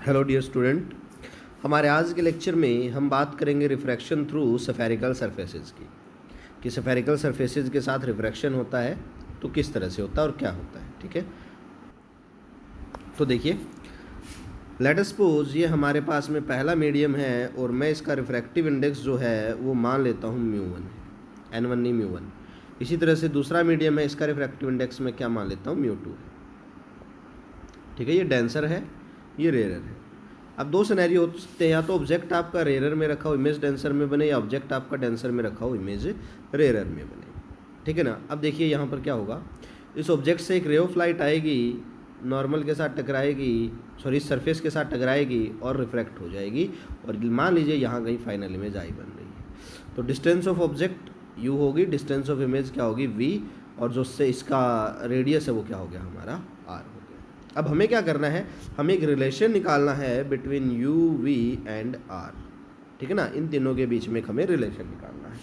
Hello dear student, हमारे आज के लेक्चर में हम बात करेंगे रिफ्रैक्शन थ्रू स्फेरिकल सरफेसेस की, कि स्फेरिकल सरफेसेस के साथ रिफ्रैक्शन होता है तो किस तरह से होता है और क्या होता है। ठीक है, तो देखिए, लेट अस सपोज ये हमारे पास में पहला मीडियम है और मैं इसका रिफ्रैक्टिव इंडेक्स जो है वो मान लेता हूँ μ1 है, n1 नहीं μ1। इसी तरह से दूसरा मीडियम है, इसका रिफ्रैक्टिव इंडेक्स मैं क्या मान लेता हूँ μ2 है। ठीक है, ये डेंसर है, ये रेयर है। अब दो सिनेरियो हो सकते हैं, या तो ऑब्जेक्ट आपका रेयर में रखा हो इमेज डेंसर में बने, या ऑब्जेक्ट आपका डेंसर में रखा हो इमेज रेयर में बने। ठीक है ना। अब देखिए यहाँ पर क्या होगा, इस ऑब्जेक्ट से एक रे ऑफ लाइट आएगी, नॉर्मल के साथ टकराएगी, सॉरी सरफेस के साथ टकराएगी और रिफ्रैक्ट हो जाएगी, और मान लीजिए यहाँ कहीं फाइनल इमेज आई बन रही है। तो डिस्टेंस ऑफ ऑब्जेक्ट u होगी, डिस्टेंस ऑफ इमेज क्या होगी v, और जो से इसका रेडियस है वो क्या हो गया हमारा r हो गया। अब हमें क्या करना है, हमें एक रिलेशन निकालना है between u v and r। ठीक है ना, इन तीनों के बीच में हमें रिलेशन निकालना है।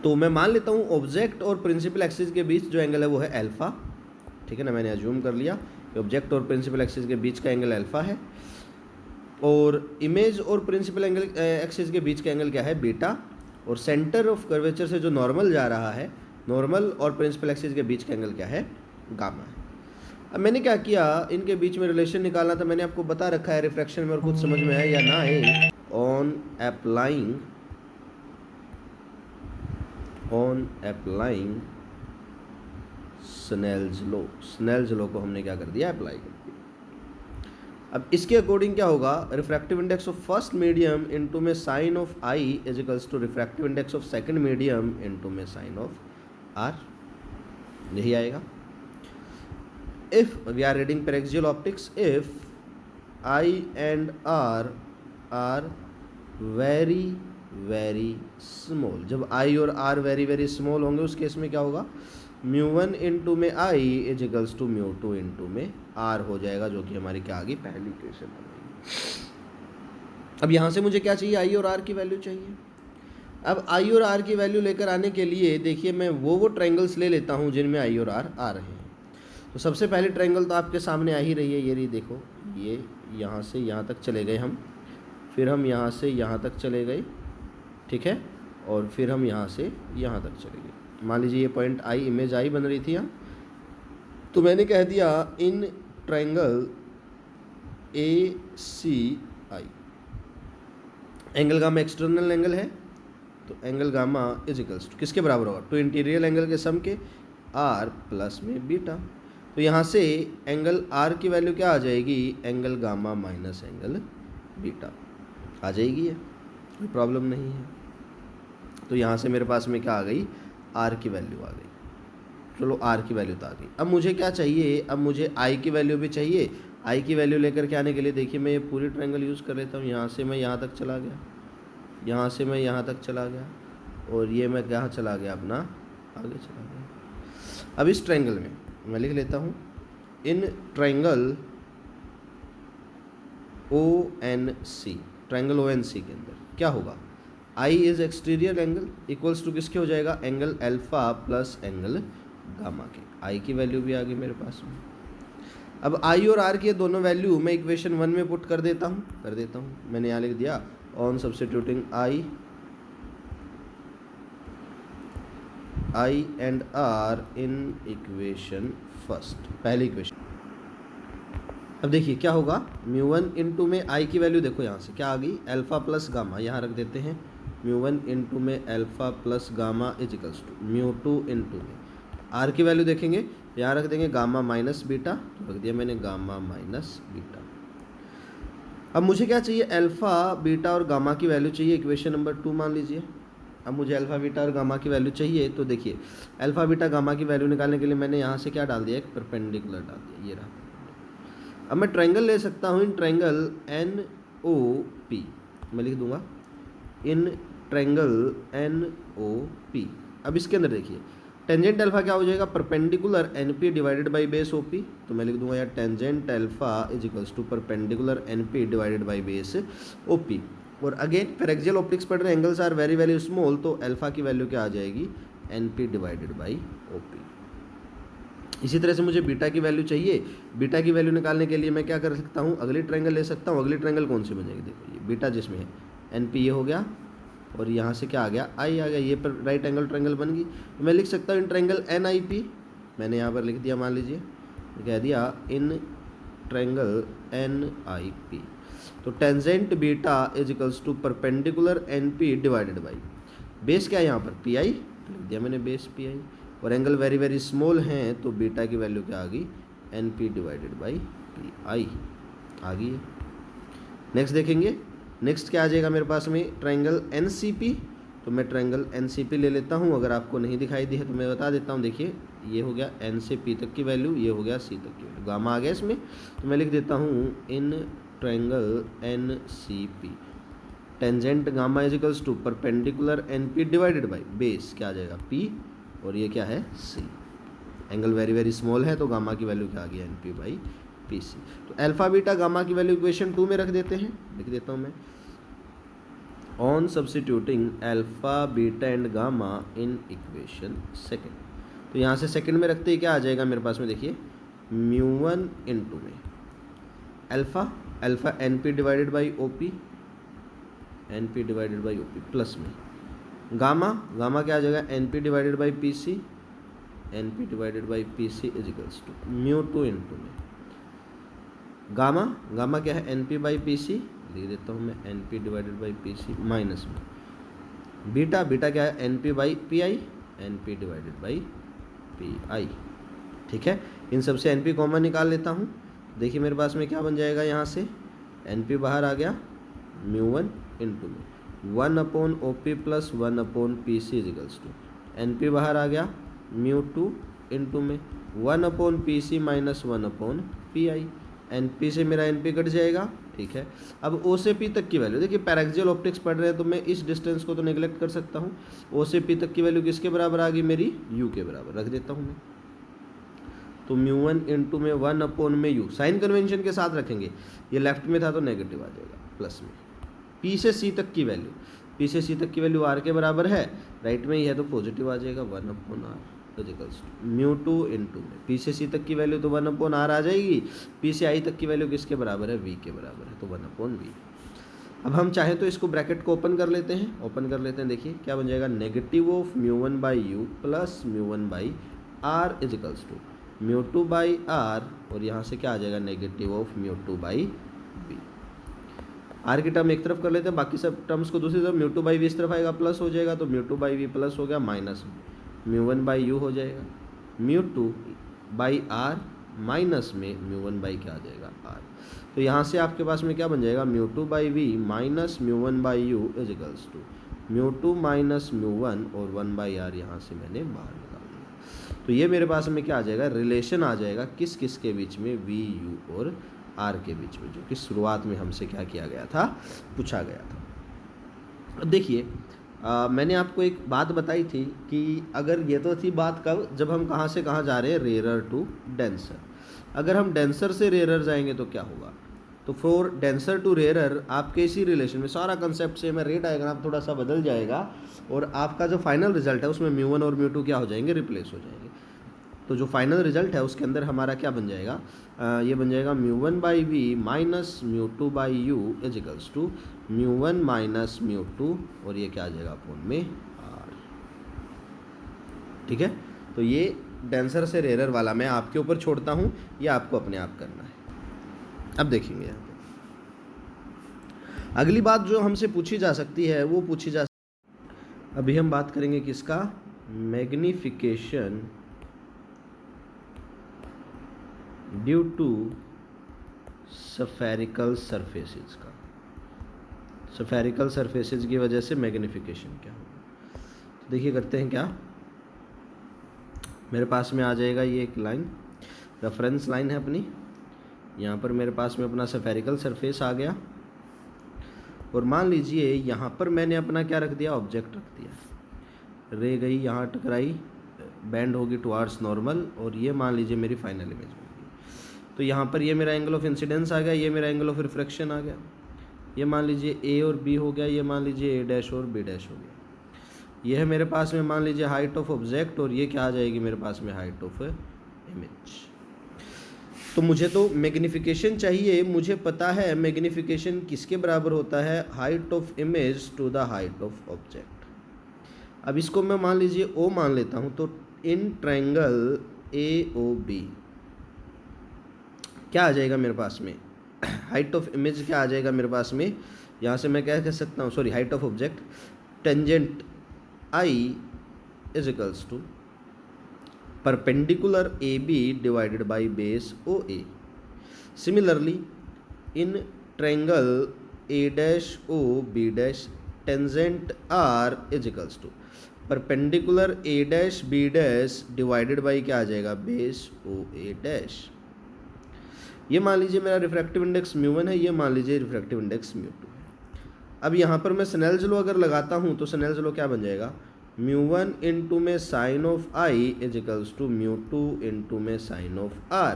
तो मैं मान लेता हूँ ऑब्जेक्ट और प्रिंसिपल एक्सिस के बीच जो एंगल है वो है अल्फा। ठीक है ना, मैंने अज्यूम कर लिया कि ऑब्जेक्ट और प्रिंसिपल एक्सिस के बीच का एंगल अल्फा है, और इमेज और प्रिंसिपल एंगल एक्सिस के बीच का एंगल क्या है, बीटा, और सेंटर ऑफ कर्वेचर से जो नॉर्मल जा रहा है, नॉर्मल और प्रिंसिपल एक्सिस के बीच का एंगल क्या है, गामा है। अब मैंने क्या किया, इनके बीच में रिलेशन निकालना था, मैंने आपको बता रखा है रिफ्रैक्शन में, और कुछ समझ में आए या ना आए, ऑन अप्लाइंग स्नेल्स लॉ को हमने क्या कर दिया, अप्लाई कर दिया। अब इसके अकॉर्डिंग क्या होगा, refractive index of first medium into में sine of i is equals to refractive index of second medium into में साइन ऑफ आर, यही आएगा। If we are reading paraxial optics, if i and r are very very small, जब i और are very very small होंगे उस case में क्या होगा, μ1 इंटू में i is equals to μ2 into में आर हो जाएगा, जो कि हमारी क्या आ गई, पहली इक्वेशन आ गई। अब यहाँ से मुझे क्या चाहिए, आई और आर की वैल्यू चाहिए। अब आई और आर की वैल्यू लेकर आने के लिए देखिए, मैं वो ट्रायंगल्स ले लेता हूँ जिनमें आई और आर आ रहे हैं। तो सबसे पहले ट्रायंगल तो आपके सामने आ ही रही है, ये रही, देखो ये यहाँ से यहाँ तक चले गए हम, फिर हम यहाँ से यहाँ तक चले गए, ठीक है, और फिर हम यहाँ से यहाँ तक चले गए। मान लीजिए ये पॉइंट आई, इमेज आई बन रही थी यहाँ, तो मैंने कह दिया in triangle A C I, angle gamma external angle है, तो angle gamma is equals to किसके बराबर होगा, टू इंटीरियर एंगल के सम के, आर प्लस में बीटा। तो यहाँ से एंगल आर की वैल्यू क्या आ जाएगी, angle gamma minus angle beta आ जाएगी, है कोई प्रॉब्लम नहीं है। तो यहाँ से मेरे पास में क्या आ गई, आर की वैल्यू आ गई। चलो आर की वैल्यू तो आ गई। अब मुझे क्या चाहिए, अब मुझे आई की वैल्यू भी चाहिए। आई की वैल्यू लेकर के आने के लिए देखिए, मैं ये पूरी ट्रायंगल यूज़ कर लेता हूँ। यहाँ से मैं यहाँ तक चला गया, यहाँ से मैं यहाँ तक चला गया, और ये मैं कहाँ चला गया, अपना आगे चला गया। अब इस ट्रायंगल में मैं लिख लेता हूँ, in triangle O N C, triangle O N C के अंदर क्या होगा, i is exterior angle equals to किसके हो जाएगा, angle alpha plus angle gamma के। आई की वैल्यू भी आ गई मेरे पास में। अब आई और आर की दोनों वैल्यू मैं इक्वेशन 1 में पुट कर देता हूँ। मैंने यहाँ लिख दिया, on substituting I and R in equation first, पहली इक्वेशन। अब देखिए क्या होगा, μ1 इंटू में आई की वैल्यू देखो यहाँ से क्या आ गई, अल्फा प्लस गामा, यहाँ रख देते हैं, μ1 इंटू में alpha plus gamma is equals to μ2 into में आर की वैल्यू देखेंगे, यहाँ रख देंगे गामा माइनस बीटा, तो रख दिया मैंने गामा माइनस बीटा। अब मुझे क्या चाहिए, अल्फा बीटा और गामा की वैल्यू चाहिए, इक्वेशन नंबर 2 मान लीजिए। अब मुझे अल्फा बीटा और गामा की वैल्यू चाहिए, तो देखिए अल्फा बीटा गामा की वैल्यू निकालने के लिए मैंने यहाँ से क्या डाल दिया, एक परपेंडिकुलर डाल दिया, ये रहा। अब मैं ट्रायंगल ले सकता हूँ, in triangle N O P, मैं लिख दूंगा in triangle N O P. अब इसके अंदर देखिए टेंजेंट अल्फा क्या हो जाएगा, perpendicular N P divided by base O P, तो मैं लिख दूंगा यार tangent alpha is equals to perpendicular N P divided by base O P. और अगेन पेरेक्सियल ऑप्टिक्स पढ़ रहे, angles are very very small, तो अल्फा की वैल्यू क्या आ जाएगी, N P divided by O P. इसी तरह से मुझे बीटा की वैल्यू चाहिए। बीटा की वैल्यू निकालने के लिए मैं क्या कर सकता हूँ, अगली ट्रायंगल ले सकता हूँ। अगली ट्रायंगल कौन सी बनेगी, देखो ये बीटा जिसमें है एन पी, ये हो गया, और यहाँ से क्या आ गया, आई आ गया, ये पर राइट एंगल ट्रायंगल बन गई। तो मैं लिख सकता हूँ in triangle N I P, मैंने यहाँ पर लिख दिया, मान लीजिए कह दिया in triangle N I P. तो tangent beta is equals to perpendicular N P divided by base क्या है यहाँ पर, पी आई लिख दिया मैंने, बेस पी आई, और एंगल वेरी वेरी स्मॉल हैं तो बीटा की वैल्यू क्या आ गई, N P divided by P I आ गई है। नेक्स्ट देखेंगे, नेक्स्ट क्या आ जाएगा मेरे पास में, ट्रायंगल एन सी पी। तो मैं ट्रायंगल एन सी पी ले लेता हूँ, अगर आपको नहीं दिखाई दी है तो मैं बता देता हूँ। देखिए ये हो गया एन से पी तक की वैल्यू, ये हो गया सी तक की वैल्यू, गामा आ गया इसमें। तो मैं लिख देता हूँ in triangle N C P tangent gamma is equals to perpendicular N P divided by base क्या आ जाएगा, पी, और ये क्या है, C. Angle very very small है तो गामा की वैल्यू क्या आ गई, N P by P C. तो अल्फा बीटा गामा की वैल्यू इक्वेशन 2 में रख देते हैं, लिख देता हूँ मैं, on substituting alpha beta and gamma in equation second. तो यहाँ से सेकंड में रखते ही क्या आ जाएगा मेरे पास में, देखिए μ1 इंटू में alpha N P divided by O P, N P divided by O P, plus में गामा क्या आ जाएगा, N P divided by P C, N P divided by P C is equals to μ2 into में gamma क्या है, N P by P C, लिख देता हूँ मैं N P divided by P C, minus में बीटा क्या है, N P by P I, N P divided by P आई। ठीक है, इन सब से एन पी कॉमन निकाल लेता हूँ। देखिए मेरे पास में क्या बन जाएगा, यहाँ से एन पी बाहर आ गया, μ1 इंटू में 1 upon O P plus 1 upon P C is equals to, N P बाहर आ गया, μ2 इंटू में 1 upon P C minus 1 upon P I, N P से मेरा एन पी कट जाएगा। ठीक है, अब ओ से पी तक की वैल्यू, देखिए पैरेक्सियल ऑप्टिक्स पढ़ रहे हैं तो मैं इस डिस्टेंस को तो नेग्लेक्ट कर सकता हूँ। ओ से पी तक की वैल्यू किसके बराबर आ गई, मेरी यू के बराबर रख देता हूँ मैं। तो μ1 इंटू में 1 अपॉन में यू, साइन कन्वेंशन के साथ रखेंगे, ये लेफ्ट में था तो नेगेटिव आ जाएगा, प्लस में पी से सी तक की वैल्यू, पी से सी तक की वैल्यू आर के बराबर है, राइट में ही है तो पॉजिटिव आ जाएगा, 1 upon r equals to μ2 into में पी से सी तक की वैल्यू तो 1 अपॉन आर आ जाएगी, पी से आई तक की वैल्यू किसके बराबर है, वी के बराबर है, तो 1 अपॉन वी। अब हम चाहें तो इसको ब्रैकेट को ओपन कर लेते हैं, देखिए क्या बन जाएगा, negative of μ1 by u plus μ1 by r is equals to μ2 by r, और यहाँ से क्या आ जाएगा, negative of μ2 by v. R की टर्म एक तरफ कर लेते हैं, बाकी सब टर्म्स को दूसरी तरफ, μ2 बाई वी इस तरफ आएगा, प्लस हो जाएगा, तो μ2 बाई वी प्लस हो गया, माइनस μ1 बाई यू हो जाएगा, μ2 बाई आर माइनस में μ1 बाई क्या आ जाएगा, आर। तो यहाँ से आपके पास में क्या बन जाएगा, μ2 by v minus μ1 by u is equals to μ2 minus μ1 और 1 बाई आर, यहाँ से मैंने बाहर निकाल दिया। तो ये मेरे पास में क्या आ जाएगा, रिलेशन आ जाएगा किस किस के बीच में, वी यू और आर के बीच में, जो कि शुरुआत में हमसे क्या किया गया था, पूछा गया था। अब देखिए मैंने आपको एक बात बताई थी कि अगर ये तो थी बात कब, जब हम कहाँ से कहाँ जा रहे हैं, रेयरर टू डेंसर। अगर हम डेंसर से रेयरर जाएंगे तो क्या होगा, तो फॉर डेंसर टू रेयरर आपके इसी रिलेशन में सारा कंसेप्ट सेम है, रे डायग्राम थोड़ा सा बदल जाएगा और आपका जो फाइनल रिजल्ट है उसमें μ1 और μ2 क्या हो जाएंगे, रिप्लेस हो जाएंगे। तो जो फाइनल रिजल्ट है उसके अंदर हमारा क्या बन जाएगा, ये बन जाएगा μ1 by v minus μ2 by u is equals to μ1 minus μ2, और ये क्या आ जाएगा अपॉन में आर। ठीक है, तो ये डेंसर से रेयरर वाला मैं आपके ऊपर छोड़ता हूँ, ये आपको अपने आप करना है। अब देखेंगे यहाँ पे अगली बात जो हमसे पूछी जा सकती है वो पूछी जा, अभी हम बात करेंगे किसका, magnification due to spherical surfaces का, स्फेरिकल सरफेसेस की वजह से मैग्निफिकेशन क्या होगा। तो देखिए करते हैं क्या, मेरे पास में आ जाएगा ये एक लाइन, रेफरेंस लाइन है अपनी, यहाँ पर मेरे पास में अपना स्फेरिकल सरफेस आ गया, और मान लीजिए यहाँ पर मैंने अपना क्या रख दिया, ऑब्जेक्ट रख दिया, रे गई यहाँ टकराई, बैंड होगी टुवार्ड्स नॉर्मल, और ये मान लीजिए मेरी फाइनल इमेज होगी। तो यहाँ पर ये मेरा एंगल ऑफ इंसिडेंस आ गया, ये मेरा एंगल ऑफ रिफ्रैक्शन आ गया, ये मान लीजिए ए और बी हो गया, ये मान लीजिए ए डैश और बी डैश हो गया। ये है मेरे पास में मान लीजिए हाइट ऑफ ऑब्जेक्ट, और ये क्या आ जाएगी मेरे पास में, हाइट ऑफ इमेज। तो मुझे तो मैग्निफिकेशन चाहिए, मुझे पता है मैग्निफिकेशन किसके बराबर होता है, height of image to the height of object. अब इसको मैं मान लीजिए ओ मान लेता हूँ, तो इन ट्रायंगल ए ओ बी क्या आ जाएगा मेरे पास में, हाइट ऑफ इमेज क्या आ जाएगा मेरे पास में, यहाँ से मैं क्या कह सकता हूँ, sorry height of object, tangent I is equals to perpendicular AB divided by base OA. Similarly, in triangle A dash O B dash, tangent R is equals to perpendicular A dash B dash divided by क्या आ जाएगा, base OA dash। ये मान लीजिए मेरा refractive index म्यू1 है, ये मान लीजिए रिफ्रैक्टिव इंडेक्स म्यू2 है। अब यहाँ पर मैं स्नेल्स लॉ अगर लगाता हूँ तो स्नेल्स लॉ क्या बन जाएगा, म्यू1 इंटू में sine of i is equals to म्यू2 इंटू में साइन ऑफ आर।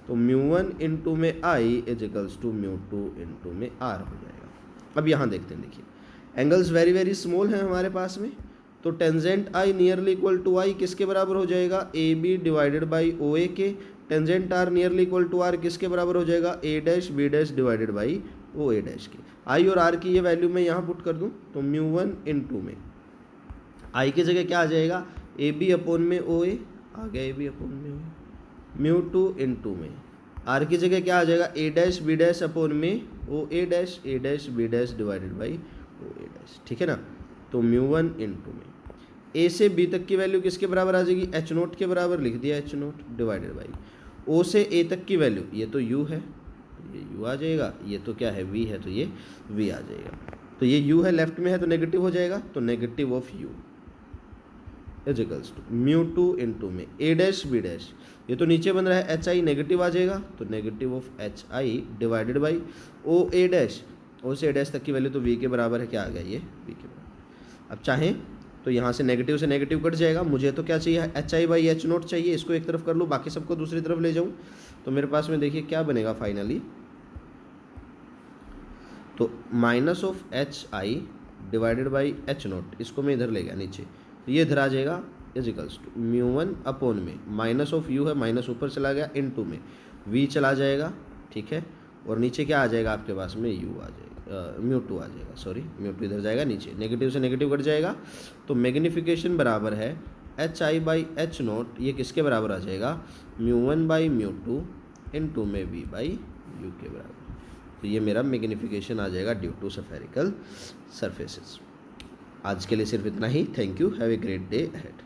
तो म्यू1 इंटू में आई इज इक्वल्स टू म्यू2 इंटू में आर हो जाएगा। अब यहाँ देखते हैं, देखिए एंगल्स वेरी वेरी स्मॉल हैं हमारे पास में, तो tangent i nearly equal to i किसके बराबर हो जाएगा, A B divided by O A के। Tangent r nearly equal to r किसके बराबर हो जाएगा, A dash B dash divided by O A dash के। आई और आर की ये वैल्यू मैं यहाँ पुट कर दूँ तो म्यू1 इंटू में आई की जगह क्या आ जाएगा, ए बी अपॉन में ओ ए आ गया, ए बी अपॉन में ओ ए। म्यू2 इंटू में आर की जगह क्या आ जाएगा, A dash B dash upon में O A dash B dash divided by O A dash, ठीक है ना। तो म्यू1 इंटू में ए से बी तक की वैल्यू किसके बराबर आ जाएगी, एच नोट के बराबर लिख दिया, H naught divided by O से ए तक की वैल्यू, ये तो यू है, ये यू आ जाएगा, ये तो क्या है वी है, तो ये वी आ जाएगा। तो ये यू है, लेफ्ट में है तो नेगेटिव हो जाएगा, तो negative of u is equals to म्यू2 इंटू में ए डैश बी डैश, ये तो नीचे बन रहा है एच आई, नेगेटिव आ जाएगा, तो negative of H I divided by O A dash, O से ए डैश तक की वैल्यू तो वी के बराबर है, क्या आ गया ये वी के बराबर। अब चाहें तो यहाँ से नेगेटिव कट जाएगा, मुझे तो क्या चाहिए, H I by H note चाहिए, इसको एक तरफ कर लूँ, बाकी सबको दूसरी तरफ ले जाऊँ, तो मेरे पास में देखिए क्या बनेगा फाइनली, तो minus of H I divided by H note, इसको मैं इधर ले गया नीचे, तो ये इधर आ जाएगा इज इक्वल्स टू म्यू1 अपॉन में माइनस ऑफ यू है, माइनस ऊपर चला गया, इनटू में वी चला जाएगा, ठीक है, और नीचे क्या आ जाएगा आपके पास में, यू आ जाएगा, म्यू2 आ जाएगा, सॉरी म्यू2 इधर जाएगा नीचे, नेगेटिव से नेगेटिव कट जाएगा, तो मैग्निफिकेशन बराबर है H I by H note, ये किसके बराबर आ जाएगा, म्यू1 बाई म्यू2 इनटू में वी बाई यू के बराबर। तो ये मेरा मैग्निफिकेशन आ जाएगा ड्यू टू स्फेरिकल सरफेसेस। आज के लिए सिर्फ इतना ही, thank you, have a great day ahead.